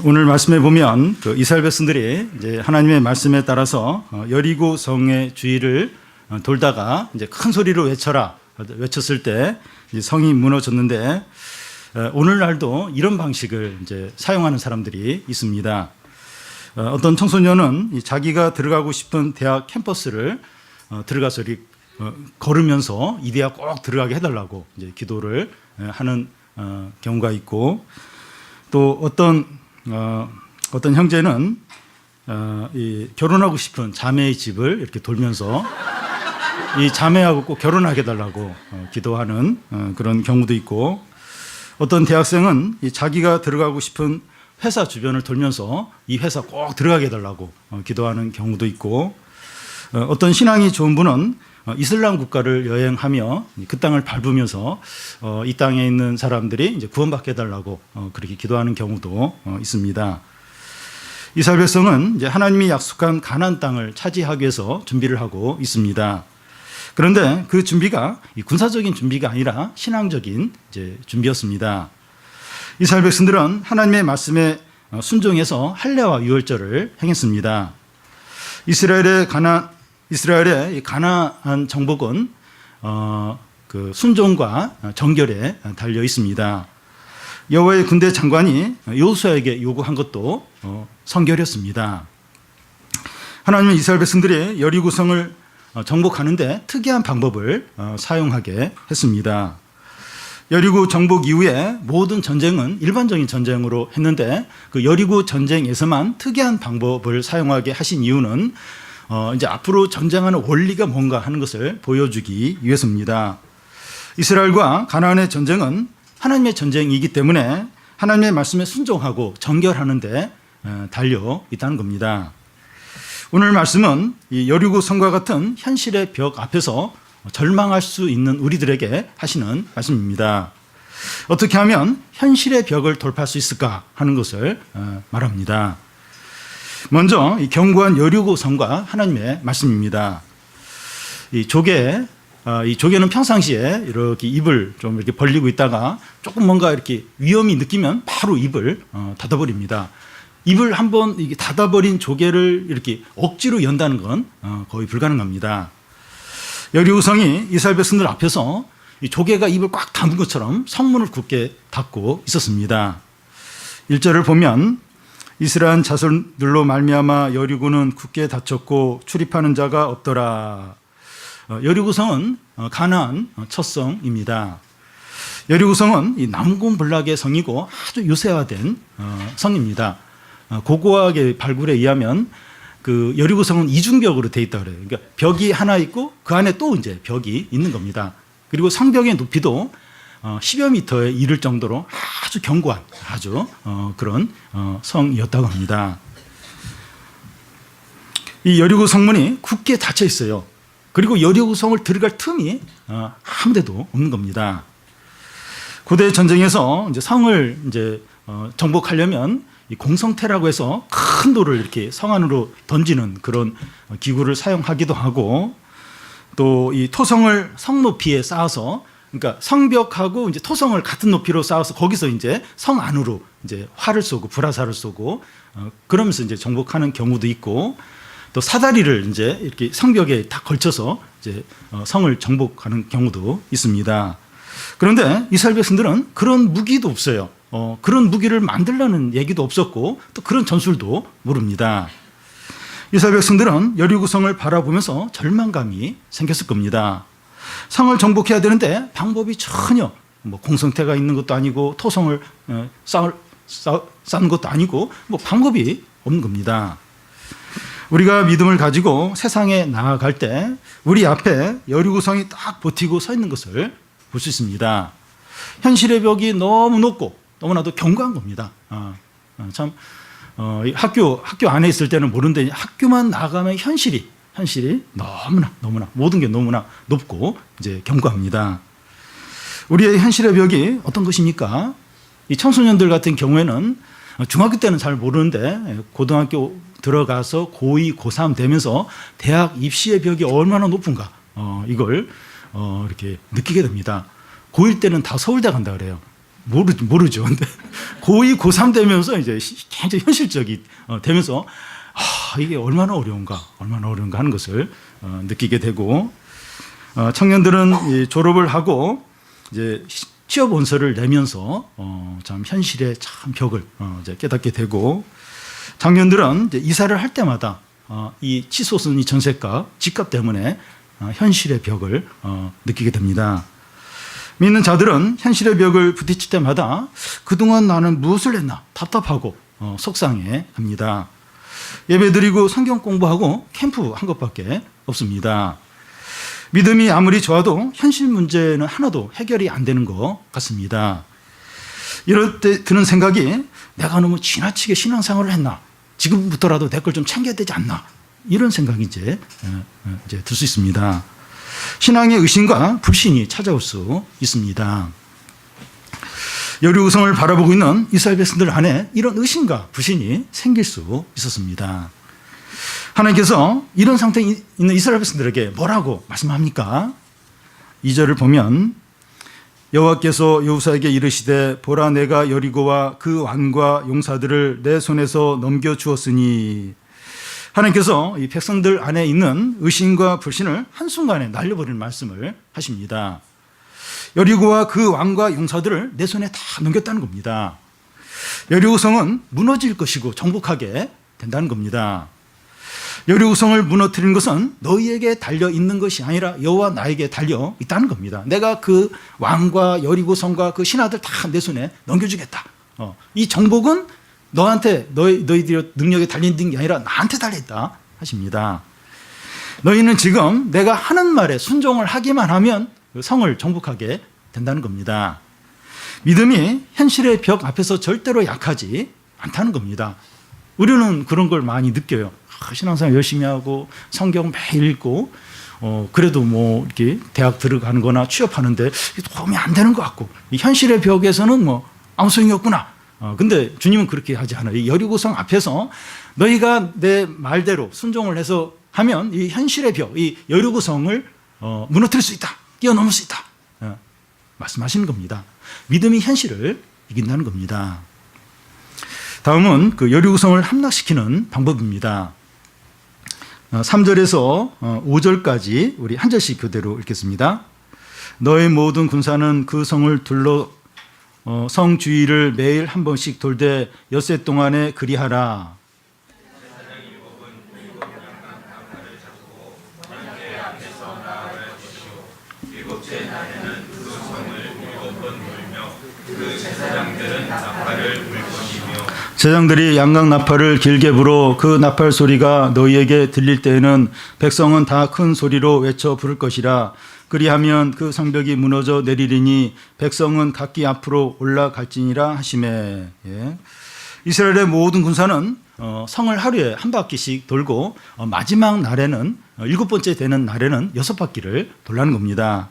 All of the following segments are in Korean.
오늘 말씀에 보면 그 이스라엘 백성들이 이제 하나님의 말씀에 따라서 여리고 성의 주위를 돌다가 이제 큰 소리로 외쳐라 외쳤을 때 이제 성이 무너졌는데 오늘날도 이런 방식을 이제 사용하는 사람들이 있습니다. 어떤 청소년은 자기가 들어가고 싶은 대학 캠퍼스를 들어가서 걸으면서 이 대학 꼭 들어가게 해달라고 이제 기도를 하는 경우가 있고, 또 어떤 형제는 이 결혼하고 싶은 자매의 집을 이렇게 돌면서 이 자매하고 꼭 결혼하게 해달라고 기도하는 그런 경우도 있고, 어떤 대학생은 이 자기가 들어가고 싶은 회사 주변을 돌면서 이 회사 꼭 들어가게 해달라고 기도하는 경우도 있고, 어떤 신앙이 좋은 분은 이슬람 국가를 여행하며 그 땅을 밟으면서 이 땅에 있는 사람들이 이제 구원받게 해달라고 그렇게 기도하는 경우도 있습니다. 이스라엘 백성은 이제 하나님이 약속한 가나안 땅을 차지하기 위해서 준비를 하고 있습니다. 그런데 그 준비가 군사적인 준비가 아니라 신앙적인 이제 준비였습니다. 이스라엘 백성들은 하나님의 말씀에 순종해서 할례와 유월절을 행했습니다. 이스라엘의 가나안 정복은 그 순종과 정결에 달려 있습니다. 여호와의 군대 장관이 여호수아에게 요구한 것도 성결이었습니다. 하나님은 이스라엘 백성들이 여리고성을 정복하는데 특이한 방법을 사용하게 했습니다. 여리고 정복 이후에 모든 전쟁은 일반적인 전쟁으로 했는데 그 여리고 전쟁에서만 특이한 방법을 사용하게 하신 이유는 이제 앞으로 전쟁하는 원리가 뭔가 하는 것을 보여주기 위해서입니다. 이스라엘과 가나안의 전쟁은 하나님의 전쟁이기 때문에 하나님의 말씀에 순종하고 정결하는 데 달려 있다는 겁니다. 오늘 말씀은 이 여리고 성과 같은 현실의 벽 앞에서 절망할 수 있는 우리들에게 하시는 말씀입니다. 어떻게 하면 현실의 벽을 돌파할 수 있을까 하는 것을 말합니다. 먼저 이 견고한 여리고 성과 하나님의 말씀입니다. 이 조개는 평상시에 이렇게 입을 좀 이렇게 벌리고 있다가 조금 뭔가 이렇게 위험이 느끼면 바로 입을 닫아버립니다. 입을 한번 닫아버린 조개를 이렇게 억지로 연다는 건 거의 불가능합니다. 여리고성이 이스라엘 백성들 앞에서 이 조개가 입을 꽉 다문 것처럼 성문을 굳게 닫고 있었습니다. 1절을 보면 이스라엘 자손들로 말미암아 여리고는 굳게 닫혔고 출입하는 자가 없더라. 여리고성은 가나안 첫 성입니다. 여리고성은 이 남곤블락의 성이고 아주 요새화된 성입니다. 고고학의 발굴에 의하면 그 여리고성은 이중벽으로 되어 있다 그래요. 그러니까 벽이 하나 있고 그 안에 또 이제 벽이 있는 겁니다. 그리고 성벽의 높이도 10여 미터에 이를 정도로 아주 견고한 아주 그런 성이었다고 합니다. 이 여리고 성문이 굳게 닫혀 있어요. 그리고 여리고 성을 들어갈 틈이 아무 데도 없는 겁니다. 고대 전쟁에서 이제 성을 이제 정복하려면 이 공성태라고 해서 큰 돌을 이렇게 성 안으로 던지는 그런 기구를 사용하기도 하고, 또 이 토성을 성 높이에 쌓아서, 그러니까 성벽하고 이제 토성을 같은 높이로 쌓아서 거기서 이제 성 안으로 이제 활을 쏘고 불화살을 쏘고 그러면서 이제 정복하는 경우도 있고, 또 사다리를 이제 이렇게 성벽에 다 걸쳐서 이제 성을 정복하는 경우도 있습니다. 그런데 이스라엘 백성들은 그런 무기도 없어요. 그런 무기를 만들려는 얘기도 없었고 또 그런 전술도 모릅니다. 이스라엘 백성들은 여리고성을 바라보면서 절망감이 생겼을 겁니다. 성을 정복해야 되는데 방법이 전혀 뭐 공성태가 있는 것도 아니고 토성을 쌓는 것도 아니고 뭐 방법이 없는 겁니다. 우리가 믿음을 가지고 세상에 나아갈 때 우리 앞에 여리고성이 딱 버티고 서 있는 것을 볼 수 있습니다. 현실의 벽이 너무 높고 너무나도 견고한 겁니다. 학교 안에 있을 때는 모르는데 학교만 나가면 현실이 너무나 모든 게 너무나 높고 이제 견고합니다. 우리의 현실의 벽이 어떤 것입니까? 이 청소년들 같은 경우에는 중학교 때는 잘 모르는데 고등학교 들어가서 고2, 고3 되면서 대학 입시의 벽이 얼마나 높은가 이걸 이렇게 느끼게 됩니다. 고1 때는 다 서울대 간다 그래요. 모르죠. 근데 고2, 고3 되면서 이제 굉장히 현실적이 되면서 이게 얼마나 어려운가 하는 것을 느끼게 되고, 청년들은 졸업을 하고 이제 취업 원서를 내면서 참 현실의 참 벽을 이제 깨닫게 되고, 장년들은 이제 이사를 할 때마다 이 치솟은 이 전세가, 집값 때문에 현실의 벽을 느끼게 됩니다. 믿는 자들은 현실의 벽을 부딪힐 때마다 그동안 나는 무엇을 했나 답답하고 속상해 합니다. 예배드리고 성경 공부하고 캠프 한 것밖에 없습니다. 믿음이 아무리 좋아도 현실 문제는 하나도 해결이 안 되는 것 같습니다. 이럴 때 드는 생각이, 내가 너무 지나치게 신앙생활을 했나, 지금부터라도 내 걸 좀 챙겨야 되지 않나, 이런 생각이 이제 들 수 있습니다. 신앙의 의심과 불신이 찾아올 수 있습니다. 여리고성을 바라보고 있는 이스라엘 백성들 안에 이런 의심과 불신이 생길 수 있었습니다. 하나님께서 이런 상태에 있는 이스라엘 백성들에게 뭐라고 말씀합니까? 2절을 보면, 여호와께서 여호수아에게 이르시되 보라, 내가 여리고와 그 왕과 용사들을 내 손에서 넘겨주었으니. 하나님께서 이 백성들 안에 있는 의심과 불신을 한순간에 날려버리는 말씀을 하십니다. 여리고와 그 왕과 용사들을 내 손에 다 넘겼다는 겁니다. 여리고성은 무너질 것이고 정복하게 된다는 겁니다. 여리고성을 무너뜨리는 것은 너희에게 달려 있는 것이 아니라 여호와 나에게 달려 있다는 겁니다. 내가 그 왕과 여리고성과 그 신하들 다 내 손에 넘겨주겠다. 이 정복은 너한테, 너희들의 능력에 달린 게 아니라 나한테 달려있다 하십니다. 너희는 지금 내가 하는 말에 순종을 하기만 하면 그 성을 정복하게 된다는 겁니다. 믿음이 현실의 벽 앞에서 절대로 약하지 않다는 겁니다. 우리는 그런 걸 많이 느껴요. 신앙생활 열심히 하고 성경 매일 읽고 그래도 뭐 이렇게 대학 들어가는 거나 취업하는데 도움이 안 되는 것 같고, 이 현실의 벽에서는 뭐 아무 소용이 없구나. 근데 주님은 그렇게 하지 않아요. 이 여리고성 앞에서 너희가 내 말대로 순종을 해서 하면 이 현실의 벽, 이 여리고성을 무너뜨릴 수 있다, 뛰어넘을 수 있다 말씀하시는 겁니다. 믿음이 현실을 이긴다는 겁니다. 다음은 그 여리고성을 함락시키는 방법입니다. 3절에서 5절까지 우리 한 절씩 교대로 읽겠습니다. 너의 모든 군사는 그 성을 둘러 성 주위를 매일 한 번씩 돌되 엿새 동안에 그리하라. 제장들이 양각 나팔을 길게 불어 그 나팔 소리가 너희에게 들릴 때에는 백성은 다 큰 소리로 외쳐 부를 것이라. 그리하면 그 성벽이 무너져 내리리니 백성은 각기 앞으로 올라갈지니라 하시매. 이스라엘의 모든 군사는 성을 하루에 한 바퀴씩 돌고 마지막 날에는 7번째 되는 날에는 6바퀴를 돌라는 겁니다.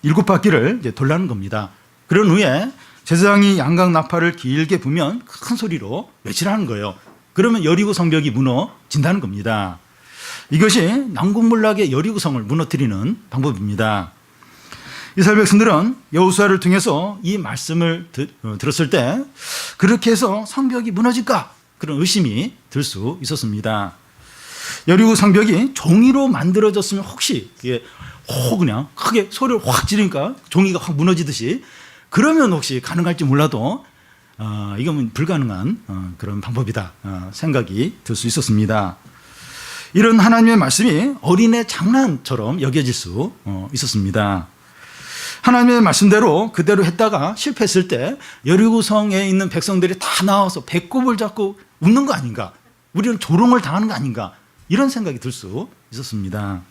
7바퀴를 이제 돌라는 겁니다. 그런 후에 제사장이 양각 나팔을 길게 불면 큰 소리로 외치라는 거예요. 그러면 여리고 성벽이 무너진다는 겁니다. 이것이 난공불락의 여리고성을 무너뜨리는 방법입니다. 이스라엘 백성들은 여호수아를 통해서 이 말씀을 들었을 때 그렇게 해서 성벽이 무너질까? 그런 의심이 들 수 있었습니다. 여리고 성벽이 종이로 만들어졌으면 혹시 이게 그냥 크게 소리를 확 지르니까 종이가 확 무너지듯이, 그러면 혹시 가능할지 몰라도 이건 불가능한 그런 방법이다 생각이 들 수 있었습니다. 이런 하나님의 말씀이 어린애 장난처럼 여겨질 수 있었습니다. 하나님의 말씀대로 그대로 했다가 실패했을 때 여리고성에 있는 백성들이 다 나와서 배꼽을 잡고 웃는 거 아닌가, 우리는 조롱을 당하는 거 아닌가, 이런 생각이 들 수 있었습니다.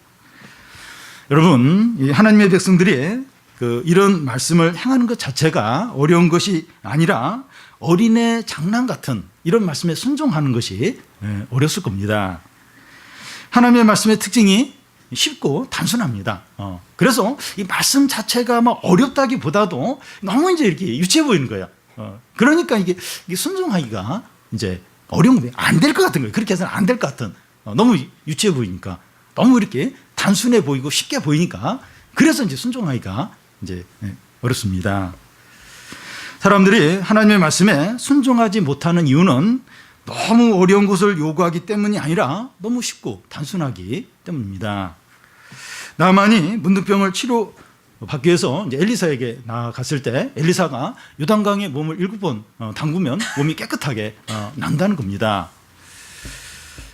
여러분, 이 하나님의 백성들이 이런 말씀을 행하는 것 자체가 어려운 것이 아니라 어린애 장난 같은 이런 말씀에 순종하는 것이 어렸을 겁니다. 하나님의 말씀의 특징이 쉽고 단순합니다. 그래서 이 말씀 자체가 막 어렵다기보다도 너무 이제 이렇게 유치해 보이는 거예요. 그러니까 이게 순종하기가 이제 어려운 거예요. 안 될 것 같은 거예요. 그렇게 해서는 안 될 것 같은. 너무 유치해 보이니까, 너무 이렇게 단순해 보이고 쉽게 보이니까, 그래서 이제 순종하기가 이제 어렵습니다. 사람들이 하나님의 말씀에 순종하지 못하는 이유는 너무 어려운 것을 요구하기 때문이 아니라 너무 쉽고 단순하기 때문입니다. 나만이 문둥병을 치료받기 위해서 이제 엘리사에게 나아갔을 때 엘리사가 요단강에 몸을 7번 담그면 몸이 깨끗하게 난다는 겁니다.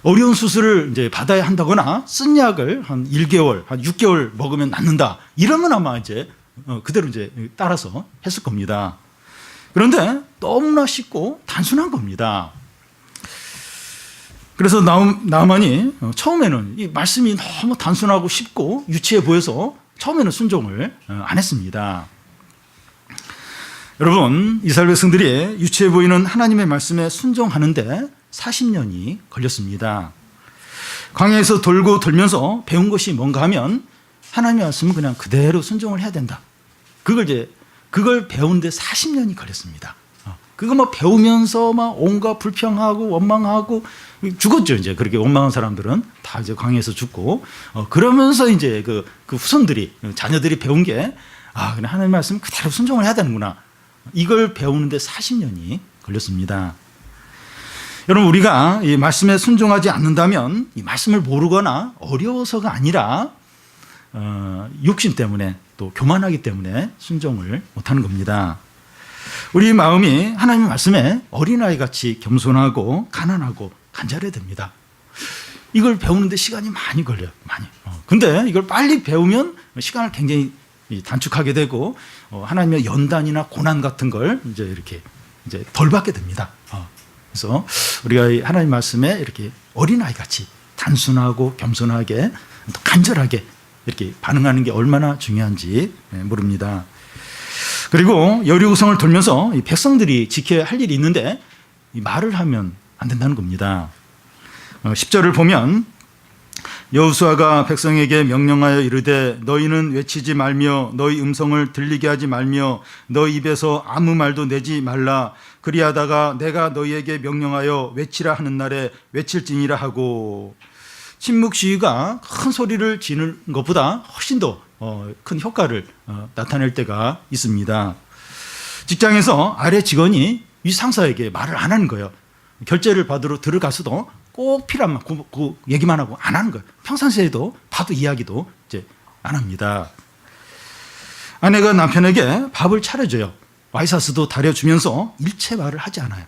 어려운 수술을 이제 받아야 한다거나 쓴 약을 한 1개월, 한 6개월 먹으면 낫는다. 이러면 아마 이제 그대로 이제 따라서 했을 겁니다. 그런데 너무나 쉽고 단순한 겁니다. 그래서 나만이 처음에는 이 말씀이 너무 단순하고 쉽고 유치해 보여서 처음에는 순종을 안 했습니다. 여러분, 이스라엘 백성들이 유치해 보이는 하나님의 말씀에 순종하는데 40년이 걸렸습니다. 광야에서 돌고 돌면서 배운 것이 뭔가 하면 하나님의 말씀은 그냥 그대로 순종을 해야 된다. 그걸 배우는데 40년이 걸렸습니다. 그거 막 배우면서 막 온갖 불평하고 원망하고 죽었죠. 이제 그렇게 원망한 사람들은 다 이제 광야에서 죽고 그러면서 이제 그 후손들이 자녀들이 배운 게 그냥 하나님 말씀 그대로 순종을 해야 되는구나. 이걸 배우는데 40년이 걸렸습니다. 여러분, 우리가 이 말씀에 순종하지 않는다면 이 말씀을 모르거나 어려워서가 아니라 욕심 때문에 또 교만하기 때문에 순종을 못하는 겁니다. 우리 마음이 하나님의 말씀에 어린아이같이 겸손하고 가난하고 간절해야 됩니다. 이걸 배우는데 시간이 많이 걸려요. 많이. 근데 이걸 빨리 배우면 시간을 굉장히 단축하게 되고 하나님의 연단이나 고난 같은 걸 이제 덜 받게 됩니다. 그래서 우리가 하나님 말씀에 이렇게 어린아이같이 단순하고 겸손하게 또 간절하게 이렇게 반응하는 게 얼마나 중요한지 모릅니다. 그리고 여리고성을 돌면서 이 백성들이 지켜야 할 일이 있는데 이 말을 하면 안 된다는 겁니다. 10절을 보면 여호수아가 백성에게 명령하여 이르되 너희는 외치지 말며 너희 음성을 들리게 하지 말며 너희 입에서 아무 말도 내지 말라. 그리하다가 내가 너희에게 명령하여 외치라 하는 날에 외칠지니라 하고, 침묵 시위가 큰 소리를 지르는 것보다 훨씬 더 큰 효과를 나타낼 때가 있습니다. 직장에서 아래 직원이 위 상사에게 말을 안 하는 거예요. 결제를 받으러 들어가서도 꼭 필요한 말, 그 얘기만 하고 안 하는 거예요. 평상시에도 봐도 이야기도 이제 안 합니다. 아내가 남편에게 밥을 차려줘요. 와이사스도 다려주면서 일체 말을 하지 않아요.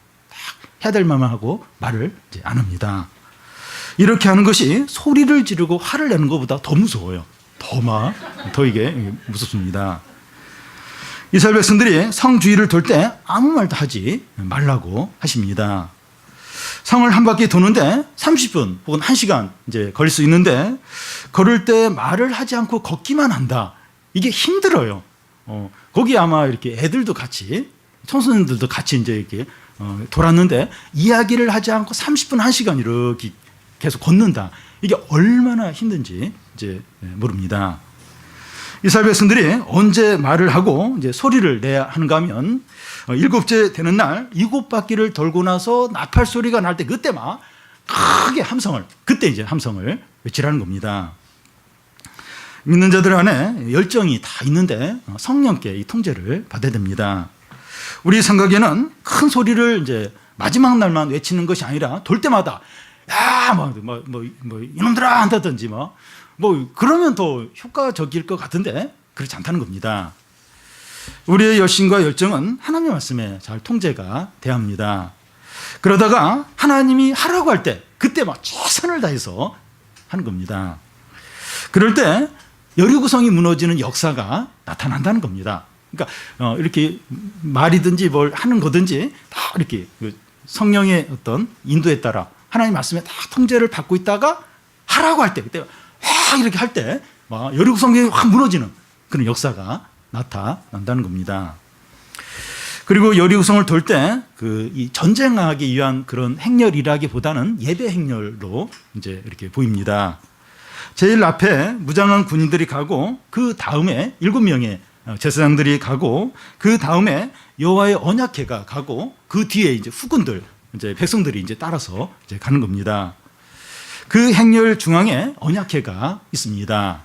해야 될 말만 하고 말을 이제 안 합니다. 이렇게 하는 것이 소리를 지르고 화를 내는 것보다 더 무서워요. 더 이게 무섭습니다. 이스라엘 백성들이 성 주위를 돌 때 아무 말도 하지 말라고 하십니다. 성을 한 바퀴 도는데 30분 혹은 1시간 이제 걸릴 수 있는데 걸을 때 말을 하지 않고 걷기만 한다. 이게 힘들어요. 거기 아마 이렇게 애들도 같이 청소년들도 같이 이제 이렇게 돌았는데 이야기를 하지 않고 30분 1시간 이렇게 계속 걷는다. 이게 얼마나 힘든지 이제 모릅니다. 이스라엘 백성들이 언제 말을 하고 이제 소리를 내야 하는가 하면 7째 되는 날 7바퀴를 돌고 나서 나팔 소리가 날 때 그때 막 크게 그때 이제 함성을 외치라는 겁니다. 믿는 자들 안에 열정이 다 있는데 성령께 이 통제를 받아야 됩니다. 우리 생각에는 큰 소리를 이제 마지막 날만 외치는 것이 아니라 돌 때마다 야, 이놈들아 한다든지 그러면 더 효과적일 것 같은데 그렇지 않다는 겁니다. 우리의 열심과 열정은 하나님의 말씀에 잘 통제가 돼야 합니다. 그러다가 하나님이 하라고 할 때 그때 막 최선을 다해서 하는 겁니다. 그럴 때 여리고성이 무너지는 역사가 나타난다는 겁니다. 그러니까 이렇게 말이든지 뭘 하는 거든지 다 이렇게 성령의 어떤 인도에 따라 하나님 말씀에 다 통제를 받고 있다가 하라고 할 때 그때 확 이렇게 할 때 막 여리고성이 확 무너지는 그런 역사가 나타난다는 겁니다. 그리고 여리고성을 돌 때 이 전쟁하기 위한 그런 행렬이라기보다는 예배 행렬로 이제 이렇게 보입니다. 제일 앞에 무장한 군인들이 가고 그 다음에 7명의 제사장들이 가고 그 다음에 여호와의 언약궤가 가고 그 뒤에 이제 후군들 이제 백성들이 이제 따라서 이제 가는 겁니다. 그 행렬 중앙에 언약궤가 있습니다.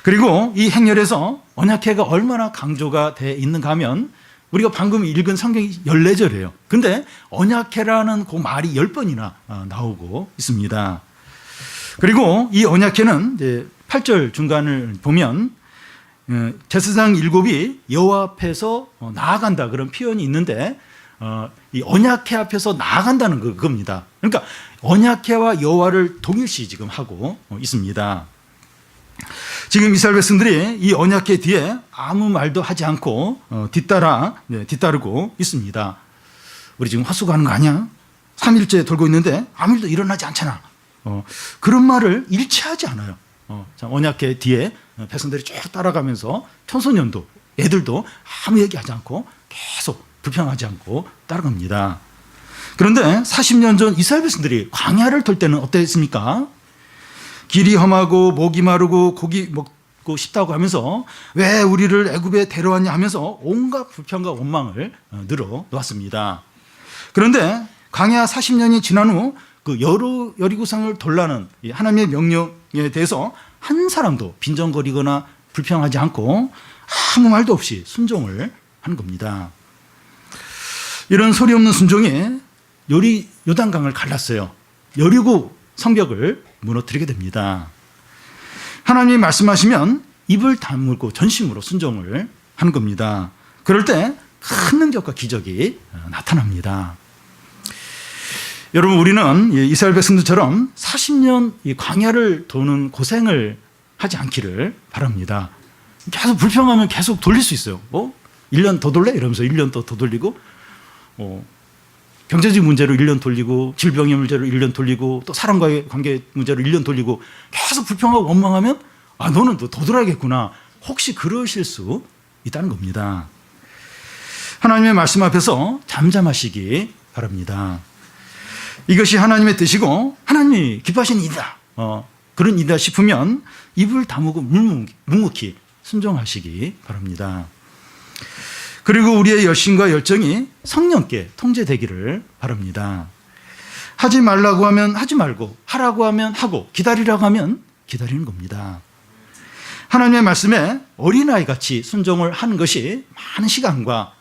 그리고 이 행렬에서 언약궤가 얼마나 강조가 돼 있는가 하면 우리가 방금 읽은 성경이 14절이에요. 근데 언약궤라는 그 말이 10번이나 나오고 있습니다. 그리고 이 언약궤는 이제 8절 중간을 보면 제사장 7이 여호와 앞에서 나아간다 그런 표현이 있는데 이 언약궤 앞에서 나아간다는 그겁니다. 그러니까 언약궤와 여호와를 동일시 지금 하고 있습니다. 지금 이스라엘 백성들이 이 언약궤 뒤에 아무 말도 하지 않고 뒤따르고 있습니다. 우리 지금 헛수고하는 거 아니야? 3일째 돌고 있는데 아무 일도 일어나지 않잖아. 그런 말을 일치하지 않아요. 언약궤 뒤에 백성들이 쭉 따라가면서 청소년도 애들도 아무 얘기하지 않고 계속 불평하지 않고 따라갑니다. 그런데 40년 전 이스라엘 백성들이 광야를 돌 때는 어땠습니까? 길이 험하고 목이 마르고 고기 먹고 싶다고 하면서 왜 우리를 애굽에 데려왔냐 하면서 온갖 불평과 원망을 늘어놓았습니다. 그런데 광야 40년이 지난 후 그 여리고성을 돌라는 하나님의 명령에 대해서 한 사람도 빈정거리거나 불평하지 않고 아무 말도 없이 순종을 하는 겁니다. 이런 소리 없는 순종이 요단강을 갈랐어요. 여리고 성벽을 무너뜨리게 됩니다. 하나님이 말씀하시면 입을 다물고 전심으로 순종을 하는 겁니다. 그럴 때 큰 능력과 기적이 나타납니다. 여러분, 우리는 이스라엘 백성들처럼 40년 이 광야를 도는 고생을 하지 않기를 바랍니다. 계속 불평하면 계속 돌릴 수 있어요. 1년 더 돌래? 이러면서 1년 더 돌리고 경제적 문제로 1년 돌리고 질병의 문제로 1년 돌리고 또 사람과의 관계 문제로 1년 돌리고 계속 불평하고 원망하면 너는 더 돌아야겠구나. 혹시 그러실 수 있다는 겁니다. 하나님의 말씀 앞에서 잠잠하시기 바랍니다. 이것이 하나님의 뜻이고 하나님이 기뻐하시는 일이다. 그런 일이다 싶으면 입을 다무고 묵묵히 순종하시기 바랍니다. 그리고 우리의 열심과 열정이 성령께 통제되기를 바랍니다. 하지 말라고 하면 하지 말고 하라고 하면 하고 기다리라고 하면 기다리는 겁니다. 하나님의 말씀에 어린아이같이 순종을 하는 것이 많은 시간과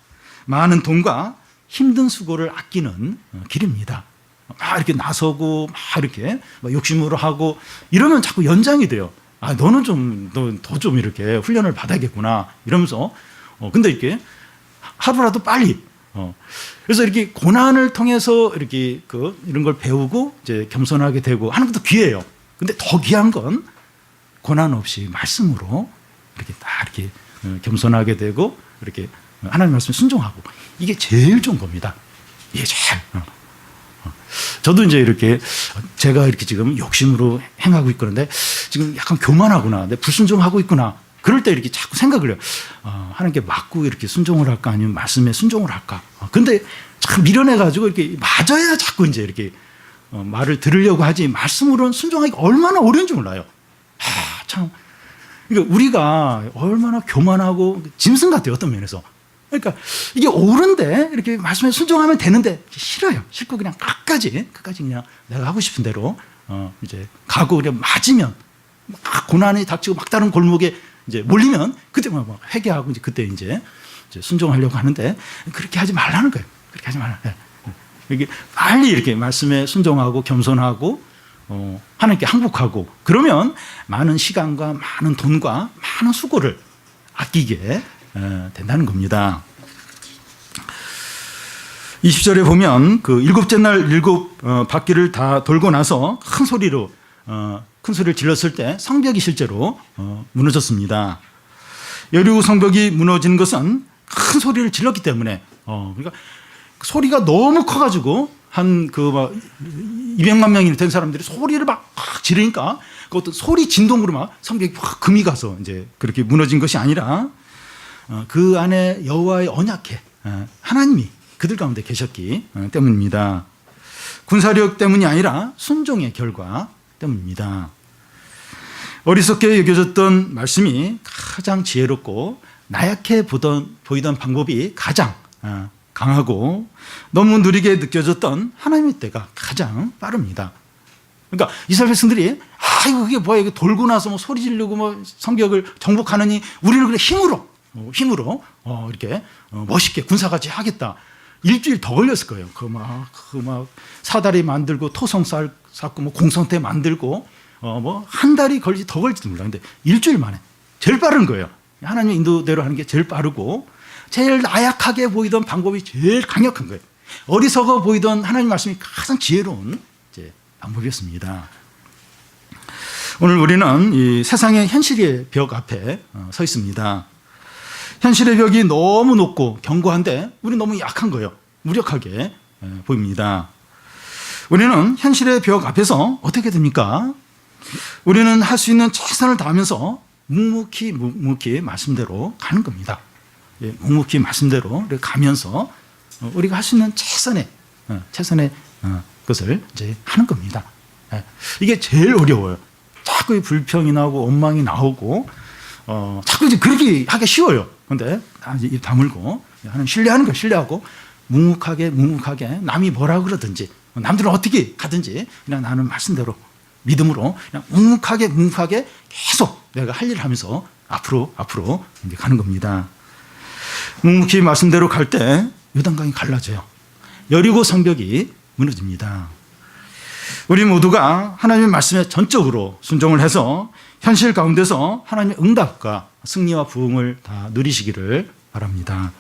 많은 돈과 힘든 수고를 아끼는 길입니다. 막 이렇게 나서고 막 이렇게 욕심으로 하고 이러면 자꾸 연장이 돼요. 너는 더 좀 이렇게 훈련을 받아야겠구나 이러면서 근데 이렇게 하루라도 빨리 그래서 이렇게 고난을 통해서 이렇게 이런 걸 배우고 이제 겸손하게 되고 하는 것도 귀해요. 근데 더 귀한 건 고난 없이 말씀으로 이렇게 딱 이렇게 겸손하게 되고 이렇게 하나님 말씀에 순종하고 이게 제일 좋은 겁니다. 이게 제일. 저도 이제 이렇게 제가 이렇게 지금 욕심으로 행하고 있거든데 지금 약간 교만하구나, 내 불순종하고 있구나. 그럴 때 이렇게 자꾸 생각을 해요. 하나님께 맞고 이렇게 순종을 할까 아니면 말씀에 순종을 할까. 근데 참 미련해가지고 이렇게 맞아야 자꾸 이제 이렇게 말을 들으려고 하지 말씀으로는 순종하기가 얼마나 어려운지 몰라요. 참. 그러니까 우리가 얼마나 교만하고 짐승 같아요, 어떤 면에서. 그러니까 이게 옳은데 이렇게 말씀에 순종하면 되는데 싫어요. 싫고 그냥 끝까지 그냥 내가 하고 싶은 대로 이제 가고 그냥 맞으면 막 고난이 닥치고 막다른 골목에 이제 몰리면 그때 막 회개하고 이제 그때 이제 순종하려고 하는데 그렇게 하지 말라는 거예요. 그렇게 하지 말라. 이게 빨리 이렇게 말씀에 순종하고 겸손하고 하나님께 항복하고 그러면 많은 시간과 많은 돈과 많은 수고를 아끼게 된다는 겁니다. 20절에 보면 그 일곱째 날 일곱 바퀴를 다 돌고 나서 큰 소리를 질렀을 때 성벽이 실제로 무너졌습니다. 여리고 성벽이 무너지는 것은 큰 소리를 질렀기 때문에 그러니까 소리가 너무 커가지고 한 200만 명이 된 사람들이 소리를 막 지르니까 그 어떤 소리 진동으로 막 성벽이 확 금이 가서 이제 그렇게 무너진 것이 아니라 그 안에 여호와의 언약궤 하나님이 그들 가운데 계셨기 때문입니다. 군사력 때문이 아니라 순종의 결과 때문입니다. 어리석게 여겨졌던 말씀이 가장 지혜롭고 나약해 보이던 방법이 가장 강하고 너무 느리게 느껴졌던 하나님의 때가 가장 빠릅니다. 그러니까 이스라엘 백성들이 이거 그게 뭐야, 이거 돌고 나서 뭐 소리 지르고 뭐 성벽을 정복하느니 우리는 그래 힘으로 힘으로 이렇게 멋있게 군사같이 하겠다. 일주일 더 걸렸을 거예요. 그 막 사다리 만들고 토성 쌓고 뭐 공성대 만들고 뭐 한 달이 더 걸릴지도 몰라. 근데 일주일 만에 제일 빠른 거예요. 하나님의 인도대로 하는 게 제일 빠르고 제일 나약하게 보이던 방법이 제일 강력한 거예요. 어리석어 보이던 하나님 말씀이 가장 지혜로운 이제 방법이었습니다. 오늘 우리는 이 세상의 현실의 벽 앞에 서 있습니다. 현실의 벽이 너무 높고 견고한데 우리는 너무 약한 거예요. 무력하게 보입니다. 우리는 현실의 벽 앞에서 어떻게 됩니까? 우리는 할 수 있는 최선을 다하면서 묵묵히 말씀대로 가는 겁니다. 묵묵히 말씀대로 가면서 우리가 할 수 있는 최선의 것을 이제 하는 겁니다. 이게 제일 어려워요. 자꾸 불평이 나오고 원망이 나오고 자꾸 이제 그렇게 하기 쉬워요. 그런데 입 다물고 하는 신뢰하는 거 신뢰하고 묵묵하게 남이 뭐라 그러든지 남들은 어떻게 가든지 그냥 나는 말씀대로 믿음으로 그냥 묵묵하게 계속 내가 할 일을 하면서 앞으로 이제 가는 겁니다. 묵묵히 말씀대로 갈 때 요단강이 갈라져요. 여리고 성벽이 무너집니다. 우리 모두가 하나님의 말씀에 전적으로 순종을 해서 현실 가운데서 하나님의 응답과 승리와 부흥을 다 누리시기를 바랍니다.